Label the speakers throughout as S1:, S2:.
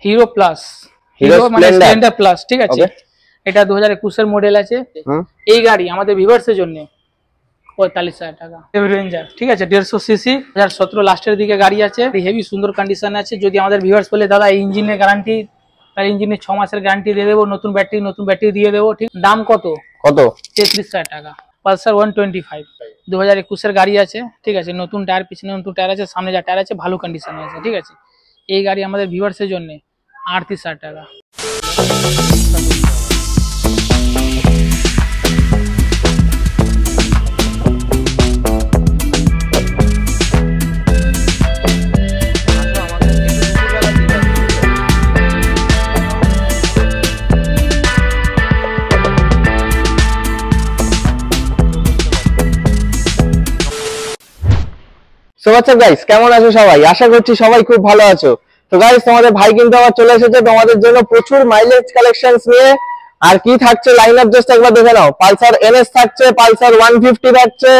S1: Hero plus, hero মানে Splendor plus, ঠিক আছে। এটা 2021 এর মডেল আছে। এই গাড়ি আমাদের ভিউয়ার্সের জন্য 45,000 টাকা। রেঞ্জার, ঠিক আছে, 150 সিসি, 2017 লাস্টের দিকে গাড়ি আছে, হেভি সুন্দর কন্ডিশন আছে। যদি আমাদের ভিউয়ার্স বলে দাদা এই ইঞ্জিনের গ্যারান্টি, তার ইঞ্জিনের 6 মাসের গ্যারান্টি দিয়ে দেবো, নতুন ব্যাটারি দিয়ে দেবো, ঠিক। দাম কত? 33,000 টাকা। পালসার 125 2021 এর গাড়ি আছে, ঠিক আছে। নতুন টায়ার, পিছনে নতুন টায়ার আছে, সামনে যা টায়ার আছে ভালো কন্ডিশনে আছে, ঠিক আছে। এই গাড়ি আমাদের ভিউয়ার্সের জন্য 38,000 টাকা।
S2: সো হোয়াটস আপ গাইস, কেমন আছো সবাই? আশা করছি সবাই খুব ভালো আছো। তো গাইস, তোমাদের ভাই কিন্তু আবার চলে এসেছে তোমাদের জন্য প্রচুর মাইলেজ কালেকশনস নিয়ে। আর কি থাকছে লাইন আপ জাস্ট একবার দেখে নাও। পালসার এনএস থাকছে, পালসার 150 থাকছে,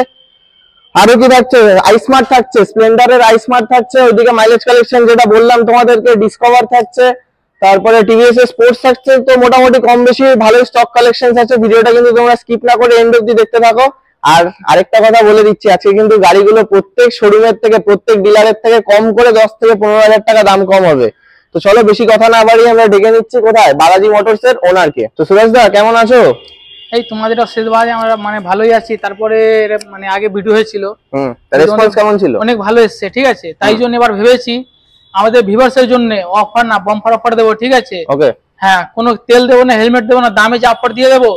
S2: আরো কি থাকছে, আইস্মার্ট থাকছে, স্প্লেন্ডারের আইস্মার্ট থাকছে, ওইদিকে মাইলেজ কালেকশন যেটা বললাম তোমাদেরকে, ডিসকভার থাকছে, তারপরে টিভিএস এর স্পোর্টস থাকছে। তো মোটামুটি কম বেশি ভালো স্টক কালেকশনস আছে। ভিডিওটা কিন্তু তোমরা স্কিপ না করে এন্ড অবধি দেখতে থাকো। আর আরেকটা কথা বলে দিচ্ছি, আজকে কিন্তু গাড়িগুলো প্রত্যেক শোরুমের থেকে, প্রত্যেক ডিলারের থেকে কম করে 10 থেকে 15,000 টাকা দাম কম হবে। তো চলো বেশি কথা না বাড়িয়ে আমরা ডেকে নিচ্ছি কোথায়, বালাজি মোটরস এর ওনারকে। তো সুরেশ দা, কেমন আছো?
S1: এই তোমাদের আশীর্বাদে আমরা মানে ভালোই আছি। তারপরে মানে আগে ভিডিও হয়েছিল,
S2: রেসপন্স কেমন ছিল?
S1: অনেক ভালো এসেছে, ঠিক আছে। তাই জন্য এবার ভেবেছি আমাদের ভিউয়ার্সের জন্য অফার না বাম্পার অফার দেবো, ঠিক আছে।
S2: ওকে,
S1: হ্যাঁ, কোনো তেল দেবো না, হেলমেট দেবো না, দামে যা অফার দিয়ে দেবো।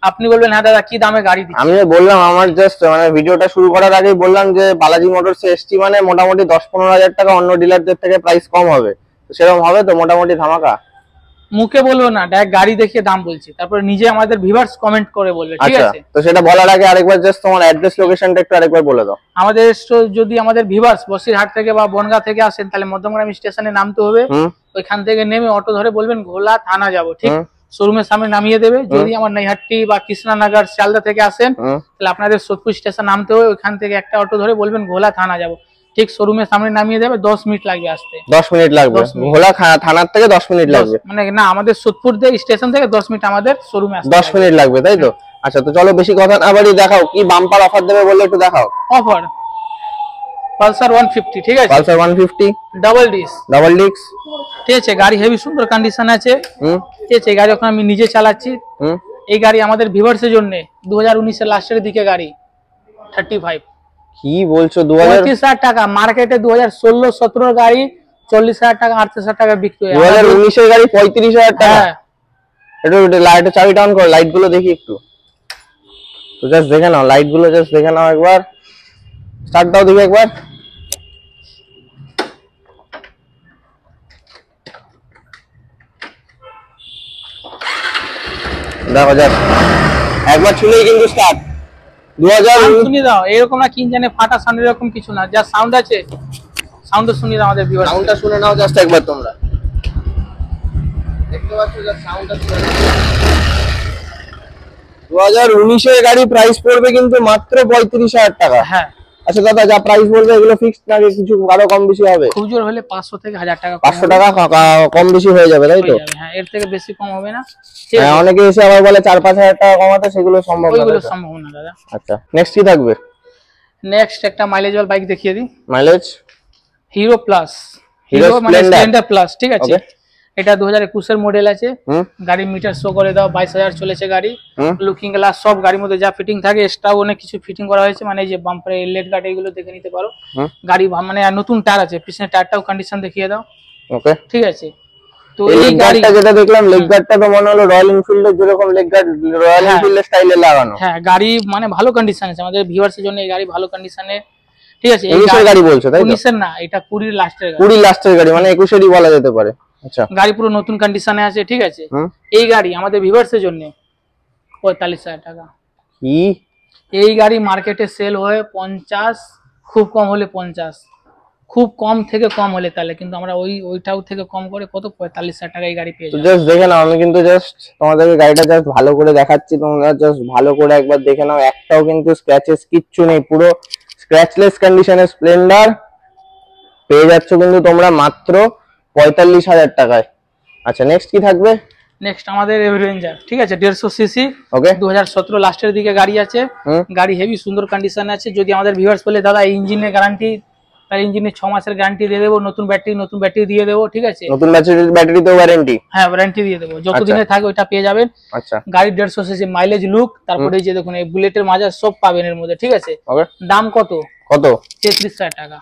S1: আপনি বলবেন হ্যাঁ দাদা কি দামে গাড়ি দিচ্ছেন।
S2: আমি বললাম, আমার জাস্ট মানে ভিডিওটা শুরু করার আগেই বললাম যে বালাজি মোটরস এ এসটি মানে মোটামুটি 10-15,000 টাকা অন্য ডিলারদের থেকে প্রাইস কম হবে। তো সেরকম হবে তো মোটামুটি ধামাকা?
S1: মুখে বলবো না, ডাইরেক্ট গাড়ি দেখিয়ে দাম বলছি, তারপরে নিজে আমাদের ভিউয়ার্স কমেন্ট করে বলবে, ঠিক আছে।
S2: তো সেটা বলার আগে আরেকবার জাস্ট তোমার অ্যাড্রেস লোকেশনটা একটু আরেকবার বলে দাও।
S1: আমাদের যদি আমাদের ভিউয়ার্স বসিরহাট থেকে বা বনগাঁ থেকে আসেন, তাহলে মধ্যমগ্রাম স্টেশনে নামতে হবে। ওইখান থেকে নেমে অটো ধরে বলবেন ঘোলা থানা যাব, ঠিক। শোরুমের সামনে নামিয়ে দেবে। যদি আমার নৈহাটি বা কৃষ্ণনগর শিয়ালদা থেকে আসেন, তাহলে আপনাদের সোদপুর স্টেশন নামতে হবে। ওইখান থেকে একটা অটো ধরে বলবেন ঘোলা থানা যাব, ঠিক। শোরুমের সামনে নামিয়ে দেবে, 10 মিনিট লাগবে আসতে।
S2: 10 মিনিট লাগবে? ঘোলা থানার থেকে 10 মিনিট লাগবে?
S1: মানে না, আমাদের সোদপুর স্টেশন থেকে 10 মিনিট আমাদের শোরুমে আসতে
S2: 10 মিনিট লাগবে, তাই তো? আচ্ছা, তো চলো বেশি কথা না বাড়িয়ে দেখাও কি বাম্পার অফার দেবে বলে একটু দেখাও।
S1: অফার পালসার 150, ঠিক আছে।
S2: পালসার 150
S1: ডাবল ডিস্ক, ঠিক আছে। গাড়ি হেভি সুন্দর কন্ডিশন আছে, ঠিক আছে। গাড়ি এখন আমি নিজে চালাচ্ছি। এই গাড়ি আমাদের ভিউয়ার্সের জন্য 2019 এর লাস্টের দিকে গাড়ি 35।
S2: কি বলছো? 35,000
S1: টাকা। মার্কেটে 2016-17 গাড়ি 40,000 টাকা, 38,000 টাকা বিক্রি হয়।
S2: 2019 এর গাড়ি 35,000 টাকা? একটু লাইট চাবি ডাউন করো, লাইট গুলো দেখি একটু। তো জাস্ট দেখে নাও, লাইট গুলো জাস্ট দেখে নাও একবার। স্টার্ট দাও দেখি একবার। দেখো জাস্ট একবার ছুলেই কিন্তু স্টার্ট। 2000
S1: শুনি দাও, এরকম না কি জানে ফাটা সাউন্ড, এরকম কিছু না। যা সাউন্ড আছে সাউন্ডটা শুনি দাও আমাদের ভিউয়ার।
S2: সাউন্ডটা শুনে নাও জাস্ট একবার তোমরা। দেখতে পাচ্ছ জাস্ট সাউন্ডটা শুনে নাও। 2019 এর গাড়ি প্রাইস পড়বে কিন্তু মাত্র 35,000 টাকা।
S1: হ্যাঁ।
S2: আচ্ছা দাদা, যা প্রাইস বলবে এগুলো ফিক্সড নাকি কিছু আরো কম বেশি হবে?
S1: খুব জোর হলে 500 থেকে 1000 টাকা,
S2: 500 টাকা কম বেশি হয়ে যাবে, তাই তো?
S1: হ্যাঁ, এর থেকে বেশি কম হবে না।
S2: হ্যাঁ, অনেকে এসে আবার বলে 4-5,000 টাকা কমাতে, সেগুলো সম্ভব না।
S1: ওইগুলো সম্ভব না দাদা।
S2: আচ্ছা, নেক্সট কি থাকবে?
S1: নেক্সট একটা মাইলেজওয়াল বাইক দেখিয়ে দিই।
S2: মাইলেজ
S1: হিরো প্লাস, হিরো মানে স্প্লেন্ডার প্লাস, ঠিক আছে। এটা 2021 এর মডেল আছে। গাড়ি মিটার শো করে দাও, 22,000 চলেছে গাড়ি। লুকিং গ্লাস সব গাড়ির মধ্যে যা ফিটিং থাকে, এক্সট্রা অনেক কিছু ফিটিং করা হয়েছে। মানে এই যে বাম্পারে লেড গার্ড, এগুলো দেখে নিতে পারো। গাড়ি মানে নতুন টায়ার আছে, পিছনে টায়ারটাও কন্ডিশন দেখিয়ে দাও।
S2: ওকে,
S1: ঠিক আছে। তো
S2: এই গাড়িটা যেটা দেখলাম, লেগ গার্ডটা তো মনে হলো রয়্যাল এনফিল্ডের যেরকম লেগ গার্ড, রয়্যাল এনফিল্ডের স্টাইলে লাগানো।
S1: হ্যাঁ, গাড়ি মানে ভালো কন্ডিশন আছে। আমাদের ভিউয়ার্সের জন্য এই গাড়ি ভালো কন্ডিশনে, ঠিক আছে।
S2: 19 এর গাড়ি বলছো, তাই তো?
S1: 19 এর না, এটা 20 এর লাস্টের গাড়ি।
S2: 20 লাস্টের গাড়ি মানে 21 এরই বলা যেতে পারে। আচ্ছা,
S1: গাড়ি পুরো নতুন কন্ডিশনে আছে, ঠিক আছে। এই গাড়ি আমাদের ভিউয়ার্সের জন্য 45,000 টাকা।
S2: কি?
S1: এই গাড়ি মার্কেটে সেল হয় 50, খুব কম হলে 50, খুব কম থেকে কম হলে তাহলে, কিন্তু আমরা ওইটাও থেকে কম করে কত 45,000 টাকা এই গাড়ি পেয়ে যাবো।
S2: জাস্ট দেখে নাও, আমি কিন্তু জাস্ট তোমাদেরকে গাড়িটা জাস্ট ভালো করে দেখাচ্ছি, তোমরা জাস্ট ভালো করে একবার দেখে নাও। একটাও কিন্তু স্ক্র্যাচেস কিচ্ছু নেই, পুরো স্ক্র্যাচলেস কন্ডিশনের স্প্লেন্ডার পেয়ে যাচ্ছ কিন্তু তোমরা মাত্র 45,000 টাকায়। আচ্ছা নেক্সট কি থাকবে?
S1: নেক্সট আমাদের এভারেঞ্জার, ঠিক আছে 150 সিসি,
S2: ওকে
S1: 2017 লাস্টের দিকে গাড়ি আছে। গাড়ি হেভি সুন্দর কন্ডিশন আছে। যদি আমাদের ভিউয়ার্স বলে দাদা এই ইঞ্জিনের গ্যারান্টি, তার ইঞ্জিনের 6 মাসের গ্যারান্টি দিয়ে দেবো, নতুন ব্যাটারি দিয়ে দেবো, ঠিক আছে
S2: নতুন ব্যাটারি তো ওয়ারেন্টি,
S1: হ্যাঁ ওয়ারেন্টি দিয়ে দেবো, যতদিনে থাকে ওইটা পেয়ে যাবেন।
S2: আচ্ছা
S1: গাড়ির 150 সিসি মাইলেজ লুক, তারপরে এই যে দেখুন এই বুলেটের মাজা সব পাবেন এর মধ্যে, ঠিক আছে। দাম কত? 33,000 টাকা।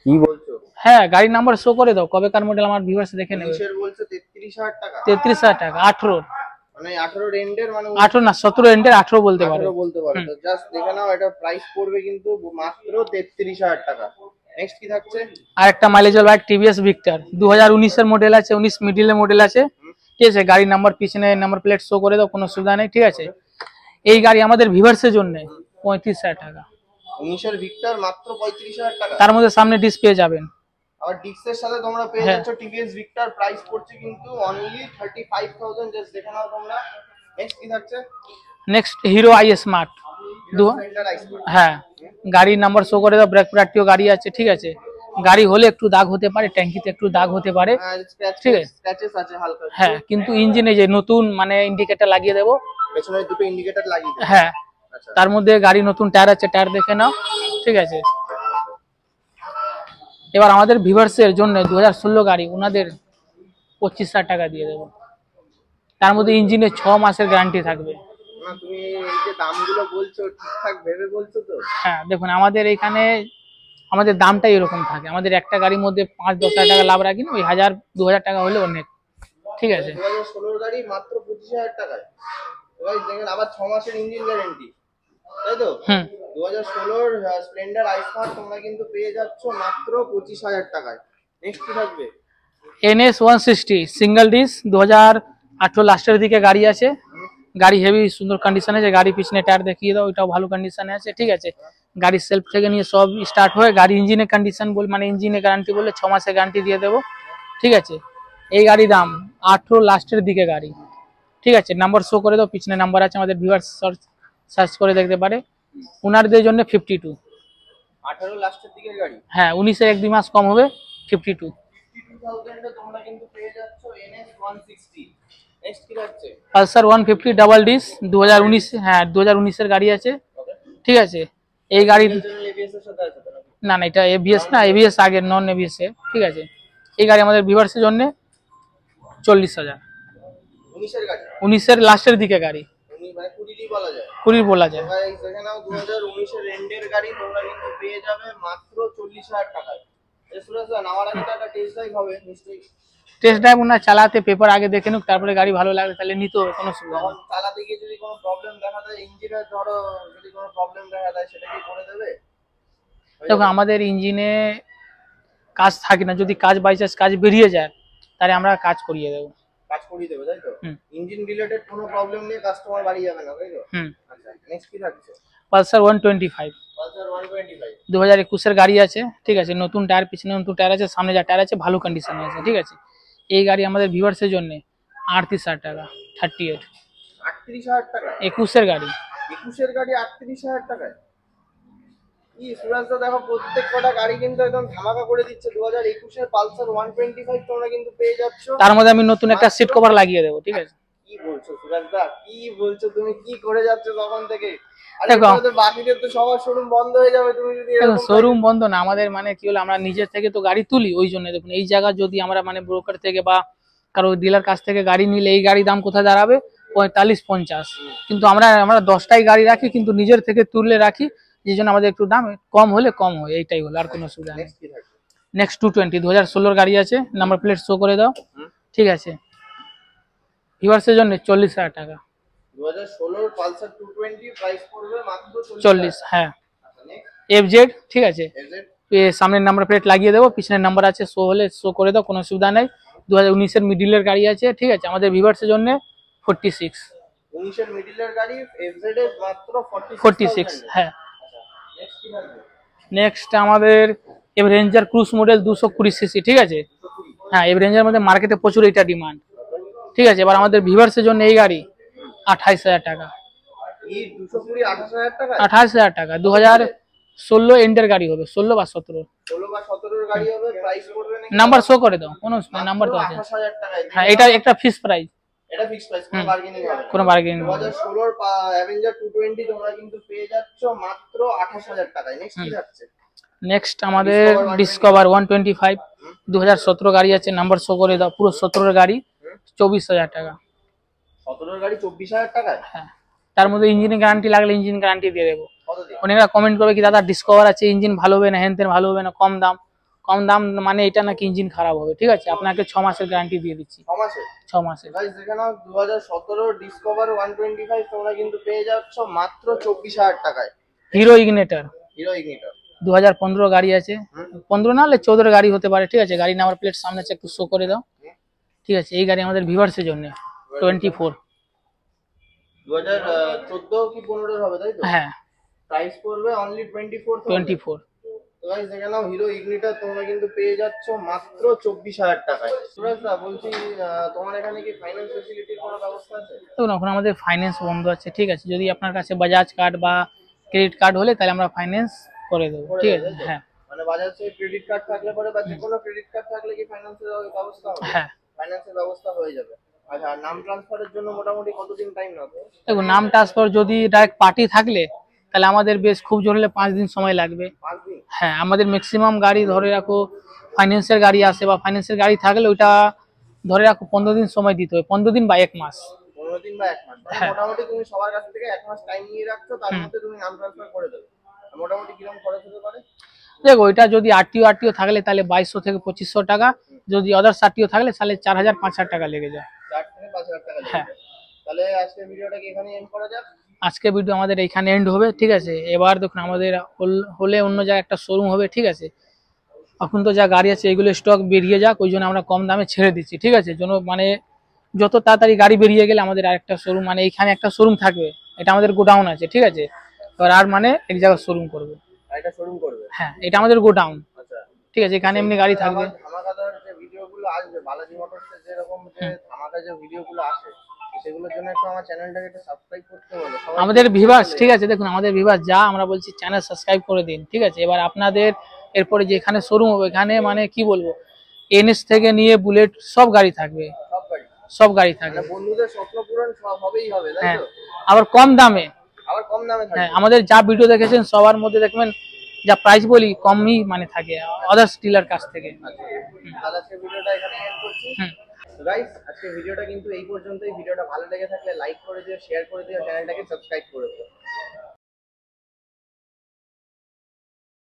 S2: কি বলছো?
S1: হ্যাঁ গাড়ির নাম্বার শো করে দাও, কবে কার মডেল আমার ভিউয়ার্স দেখে নেবে।
S2: বলছো 33,000 টাকা,
S1: 33,000 টাকা 18
S2: মানে 18 এন্ডের, মানে
S1: 18 না 17 এন্ডের 18 বলতে পারো,
S2: তো জাস্ট দেখে নাও, এটা প্রাইস পড়বে কিন্তু মাত্র 33,000 টাকা। নেক্সট কি থাকছে?
S1: আর একটা মাইলেজের বাইক টিভিএস ভিক্টর 2019 এর মডেল আছে, 19 মিডলের মডেল আছে, ঠিক আছে। গাড়ির নাম্বার পিছনে নাম্বার প্লেট শো করে দাও, কোনো সুবিধা নেই, ঠিক আছে। এই গাড়ি আমাদের ভিউয়ার্সের জন্য 35,000 টাকা।
S2: 19 এর ভিক্টর মাত্র 35,000 টাকা,
S1: তার মধ্যে সামনে ডিস্ক পেয়ে যাবেন,
S2: আর ডিস্কের সাথে তোমরা পেয়ে যাচ্ছ টিভিএস ভিক্টর। প্রাইস পড়ছে কিন্তু অনলি 35,000, জাস্ট দেখে নাও তোমরা। নেক্সট কি থাকছে?
S1: নেক্সট হিরো আই স্মার্ট, হ্যাঁ গাড়ির নাম্বার শো করে দাও, ব্রেক প্যাডটিও গাড়ি আছে, ঠিক আছে। গাড়ি হলে একটু দাগ হতে পারে, ট্যাঙ্কিতে একটু দাগ হতে পারে, ঠিক আছে,
S2: স্ক্র্যাচেস আছে হালকা,
S1: হ্যাঁ কিন্তু ইঞ্জিনে যে নতুন মানে ইন্ডিকেটর লাগিয়ে দেবো,
S2: পেছনে দুটো ইন্ডিকেটর লাগিয়ে দেবো,
S1: হ্যাঁ। তার মধ্যে গাড়ি নতুন টায়ার আছে, টায়ার দেখে নাও, ঠিক আছে। এবার আমাদের ভিউয়ার্সের জন্য 2016 গাড়ি ওনাদের 25,000 টাকা দিয়ে দেবো, তার মধ্যে ইঞ্জিনের 6 মাসের গ্যারান্টি থাকবে।
S2: তুমি এই যে দামগুলো বলছো ঠিকঠাক ভেবে বলছো তো? হ্যাঁ
S1: দেখুন আমাদের এখানে আমাদের দামটাই এরকম থাকে, আমাদের একটা গাড়ির মধ্যে 5-10 হাজার টাকা লাভ রাখি না, ওই 1,000-2,000 টাকা হলে অনেক, ঠিক আছে।
S2: 2016 গাড়ি মাত্র 25,000 টাকায়, গাইস দেখেন, আবার 6 মাসের ইঞ্জিন গ্যারান্টি, তাই তো? 2016 স্প্লেন্ডার আইস্মার্ট তোমরা কিন্তু পেয়ে যাচ্ছ মাত্র 25,000 টাকায়। নেক্সট কি থাকবে?
S1: NS 160 সিঙ্গেল ডিস্ক 2018 লাস্টের দিকে গাড়ি আছে, গাড়ি হেভি সুন্দর কন্ডিশন আছে। গাড়ি পিছনে টায়ার দেখিয়ে দাও, ওইটাও ভালো কন্ডিশনে আছে, ঠিক আছে। গাড়ির সেলফ থেকে নিয়ে সব স্টার্ট হয়। গাড়ি ইঞ্জিনের কন্ডিশন বল মানে ইঞ্জিনের গ্যারান্টি বলে 6 মাসের গ্যারান্টি দিয়ে দেবো, ঠিক আছে। এই গাড়ির দাম 18 লাস্টের দিকে গাড়ি, ঠিক আছে। নাম্বার শো করে দাও, পিছনে নাম্বার আছে, আমাদের ভিউয়ার্স সার্চ করে দেখতে পারে। ওনারদের জন্য 52,
S2: 18 লাস্টের দিকে গাড়ি,
S1: হ্যাঁ 19-এর 1-2 মাস কম হবে,
S2: 52,000 এ তোমরা কিন্তু পেয়ে যাচ্ছ NS 160। নেক্সট কি আছে?
S1: পালসার 150 ডাবল ডিস্ক 2019, হ্যাঁ 2019 এর গাড়ি আছে, ঠিক আছে। এই গাড়ির
S2: এবিএস এর সাথে আছে তো?
S1: না না এটা এবিএস না, এবিএস আগের নন এবিএস এ, ঠিক আছে। এই গাড়ি আমাদের ভিউয়ার্সের জন্য 40,000,
S2: 19 এর গাড়ি,
S1: 19 এর লাস্টের দিকে গাড়ি,
S2: 19 মানে 20 বলা যায়,
S1: 20 বলা যায়।
S2: গাইস দেখে নাও 2019 এর এন্ডের গাড়ি তোমরা কিন্তু পেয়ে যাবে মাত্র 40,000 টাকায়। এই সুরেশ দা নামার আগে একটা টেস্ট ড্রাইভ হবে নিশ্চয়ই।
S1: টেস্ট ড্রাইভ না চালাতে পেপার আগে দেখে নিক, তারপরে গাড়ি ভালো লাগলে তাহলে নিতে হবে, কোনো সুবিধা নেই।
S2: চালাতে গিয়ে যদি কোনো প্রবলেম দেখা দেয়, ইঞ্জিনের ধরো যদি কোনো প্রবলেম দেখা দেয়, সেটা কি করে দেবে?
S1: দেখো আমাদের ইঞ্জিনে কাজ থাকে না, যদি কাজ বাই চান্স কাজ বেরিয়ে যায় তাহলে আমরা কাজ করিয়ে দেবো,
S2: কাজ করিয়ে দেবে, তাই তো? ইঞ্জিন রিলেটেড কোনো প্রবলেম নেই, কাস্টমার বাড়ি যাবে না, তাই তো? আচ্ছা নেক্সট কি থাকছে?
S1: পালসার 125,
S2: পালসার 125
S1: 2021 এর গাড়ি আছে, ঠিক আছে। নতুন টায়ার, পিছনে নতুন টায়ার আছে, সামনে যা টায়ার আছে ভালো কন্ডিশনে আছে, ঠিক আছে। এই গাড়ি আমাদের ভিউয়ার্সের জন্য 38,000 টাকা, 38।
S2: 38,000 টাকা
S1: 21 এর গাড়ি,
S2: 21 এর গাড়ি 38,000 টাকায়? কি সুরাজ দা দেখো, প্রত্যেক কটা গাড়ি কিন্তু একদম ধামাকা করে দিচ্ছে। 2021 এর পালসার 125 তোমরা কিন্তু পেয়ে যাচ্ছ,
S1: তার মধ্যে আমি নতুন একটা সিট কভার লাগিয়ে দেবো, ঠিক আছে।
S2: কি বলছো সুরাজ দা, কি বলছো তুমি? কি করে যাচ্ছ তখন থেকে?
S1: দেখো
S2: বাকিদের তো সবার শোরুম বন্ধ হয়ে যাবে তুমি যদি
S1: এরকম। শোরুম বন্ধ না, আমাদের মানে কি হলো, আমরা নিজের থেকে তো গাড়ি তুলি, ওই জন্য দেখুন এই জায়গা যদি আমরা মানে ব্রোকার থেকে বা কারো ডিলার কাছ থেকে গাড়ি নিলে এই গাড়ি দাম কোথায় দাঁড়াবে 45-50, কিন্তু আমরা 10টাই গাড়ি রাখি, কিন্তু নিজের থেকে তুললে রাখি, যে জন্য আমাদের একটু দাম কম হলে কম হয়, এইটাই হলো, আর কোনো সুবিধা নেই। নেক্সট 220 2016 গাড়ি আছে, নাম্বার প্লেট শো করে দাও, ঠিক আছে। ভিউয়ার্সের জন্য 40,000 টাকা,
S2: 2016 পালসার 220 প্রাইস পড়বে মাত্র
S1: 40, হ্যাঁ। FZ, ঠিক আছে, সামনের নাম্বার প্লেট লাগিয়ে দেবো, পিছনের নাম্বার আছে, শো হলে শো করে দাও, কোনো সুবিধা নেই। 2019 এর মিডিলের গাড়ি আছে, ঠিক আছে। আমাদের ভিউয়ার্সের জন্য 46,
S2: 19 এর মিডিলের গাড়ি, FZ এর মাত্র
S1: 46, হ্যাঁ। নেক্সট আমাদের এভারেঞ্জার ক্রুজ মডেল 220 সিসি, ঠিক আছে, হ্যাঁ। এভারেঞ্জার মধ্যে মার্কেটে প্রচুর এটা ডিমান্ড, ঠিক আছে। এবার আমাদের ভিউয়ার্সের জন্য এই গাড়ি 28,000 টাকা,
S2: 220 28,000 টাকা,
S1: 28,000 টাকা। 16 এন্ডের গাড়ি হবে, 16 বা 17।
S2: 16 বা 17 গাড়ি হবে। প্রাইস করবে নাকি?
S1: নাম্বার শো করে দাও, কোন নাম্বার তো আছে।
S2: 28000 টাকায়।
S1: হ্যাঁ, এটা একটা ফিক্স প্রাইস।
S2: এটা ফিক্সড প্রাইস, কোনো বার্গেনিং হবে না।
S1: কোনো বার্গেনিং হবে না।
S2: 2016 এর অ্যাভেঞ্জার 220 তোমরা কিন্তু পেয়ে যাচ্ছ মাত্র 28000 টাকায়। নেক্সট কি থাকছে?
S1: নেক্সট আমাদের ডিসকভার 125 2017 গাড়ি আছে, নাম্বার শো করে দাও। পুরো 17 এর গাড়ি, 24000 টাকা।
S2: 17 এর গাড়ি 24000 টাকায়?
S1: হ্যাঁ, তার মধ্যে ইঞ্জিনের গ্যারান্টি লাগলে ইঞ্জিন গ্যারান্টি দিয়ে দেবো।
S2: কতদিন?
S1: অনেকরা কমেন্ট করবে কি দাদা ডিসকভার আছে, ইঞ্জিন ভালো হবে না, হেনতেন ভালো হবে না, কম দাম। কম দাম মানে এটা নাকি ইঞ্জিন খারাপ হবে, ঠিক আছে? আপনাকে 6 মাসের গ্যারান্টি দিয়ে দিচ্ছি।
S2: 6 মাসে?
S1: 6 মাসের।
S2: গাইস দেখে নাও, 2017 ডিসকভার 125 তোমরা কিন্তু পেয়ে যাচ্ছ মাত্র 24000 টাকায়।
S1: Hero ignitor.
S2: হিরো ইগনিটর
S1: 2015 গাড়ি আছে, 15 না হলে 14 গাড়ি হতে পারে, ঠিক আছে? গাড়ি নাম্বার প্লেট সামনে আছে, একটু শো করে দাও। ঠিক আছে, এই গাড়ি আমাদের ভিউয়ার্সের জন্য 24।
S2: 2014 কি 15 এর হবে তাই তো?
S1: হ্যাঁ,
S2: প্রাইস পড়বে অনলি 24। তো গাইস দেখে নাও, হিরো ইগনিটর তোমরা কিন্তু পেয়ে যাচ্ছ মাত্র 24000 টাকায়। সুরাজ দা বলছি, তোমার এখানে কি ফাইন্যান্স ফ্যাসিলিটির কোনো ব্যবস্থা আছে?
S1: দেখুন এখন আমাদের ফাইন্যান্স বন্ধ আছে, ঠিক আছে? যদি আপনার কাছে বাজাজ কার্ড বা ক্রেডিট কার্ড হলে তাহলে আমরা ফাইন্যান্স করে দেবো, ঠিক আছে? হ্যাঁ,
S2: মানে বাজাজ থেকে ক্রেডিট কার্ড থাকলে পরে বা যে কোনো ক্রেডিট কার্ড থাকলে কি ফাইন্যান্সের ব্যবস্থা হবে?
S1: হ্যাঁ,
S2: ফাইন্যান্সের ব্যবস্থা হয়ে যাবে। আচ্ছা, নাম ট্রান্সফারের জন্য মোটামুটি কতদিন টাইম লাগবে?
S1: দেখুন নাম ট্রান্সফার যদি ডাইরেক্ট পার্টি থাকলে তাহলে আমাদের বেশ খুব জোর হলে 5 দিন সময় লাগবে।
S2: 5 দিন?
S1: হ্যাঁ, আমাদের ম্যাক্সিমাম গাড়ি ধরে রাখো ফাইন্যান্সের গাড়ি আসে বা ফাইন্যান্সের গাড়ি থাকলে ওইটা ধরে রাখো 15 দিন সময় দিতে হবে, 15 দিন বা 1 মাস।
S2: 15 দিন বা 1 মাস।
S1: হ্যাঁ।
S2: মোটামুটি তুমি সবার কাছ থেকে 1 মাস টাইম নিয়ে রাখছো, তার মধ্যে তুমি নাম ট্রান্সফার করে দেবে। মোটামুটি কিরকম খরচ হতে পারে?
S1: দেখো ওইটা যদি আরটিও থাকলে তাহলে 2200 থেকে 2500 টাকা, যদি আদার্স আরটিও থাকলে তাহলে 4000-5000 টাকা লেগে যায়।
S2: 4 থেকে 5000 টাকা লেগে
S1: হ্যাঁ।
S2: যায়। তাহলে আজকে ভিডিওটা কি এখানে এন্ড করা যাক?
S1: আজকে ভিডিও আমাদের এইখানে এন্ড হবে, ঠিক আছে? এবার দেখুন আমাদের হলে অন্য জায়গায় একটা শোরুম হবে, ঠিক আছে? এখন তো যা গাড়ি আছে এগুলো স্টক বেরিয়ে যাক, ওই জন্য আমরা কম দামে ছেড়ে দিচ্ছি, ঠিক আছে? জন্য মানে যত তাড়াতাড়ি গাড়ি বেরিয়ে গেলে আমাদের আরেকটা শোরুম, মানে এইখানে একটা শোরুম থাকবে, এটা আমাদের গোডাউন আছে, ঠিক আছে? এবার আর মানে এক জায়গায় শোরুম করবে।
S2: একটা শোরুম করবে?
S1: হ্যাঁ, এটা আমাদের গোডাউন,
S2: আচ্ছা,
S1: ঠিক আছে? এখানে এমনি গাড়ি থাকবে।
S2: ধামাকাদার যে ভিডিওগুলো আসবে বালাজি মোটরসে, যেরকম যে ধামাকা যে ভিডিওগুলো আসে, সেগুলোর জন্য একটু আমার চ্যানেলটাকে একটু সাবস্ক্রাইব করতে বলো
S1: আমাদের ভিউয়ার্স, ঠিক আছে? দেখুন আমাদের ভিউয়ার্স যা আমরা বলছি চ্যানেল সাবস্ক্রাইব করে দিন, ঠিক আছে? এবার আপনাদের এরপরে যেখানে শোরুম হবে এখানে মানে কি বলবো, এনএস থেকে নিয়ে বুলেট সব গাড়ি থাকবে, সব গাড়ি থাকবে।
S2: বন্ধুদের স্বপ্ন পূরণ সব হবেই হবে, তাই
S1: হ্যাঁ,
S2: তো?
S1: আবার কম দামে।
S2: আবার কম দামে থাকবে?
S1: হ্যাঁ, আমাদের যা ভিডিও দেখেছেন সবার মধ্যে দেখবেন যা প্রাইস বলি কমই মানে থাকে আদার্স ডিলার কাছ থেকে।
S2: তাহলে আজকে ভিডিওটা এখানে এন্ড করছি। গাইস আজকে ভিডিওটা কিন্তু এই পর্যন্তই। ভিডিওটা ভালো লেগে থাকলে লাইক করে দিও, শেয়ার করে দিও, চ্যানেলটাকে সাবস্ক্রাইব করে দিও।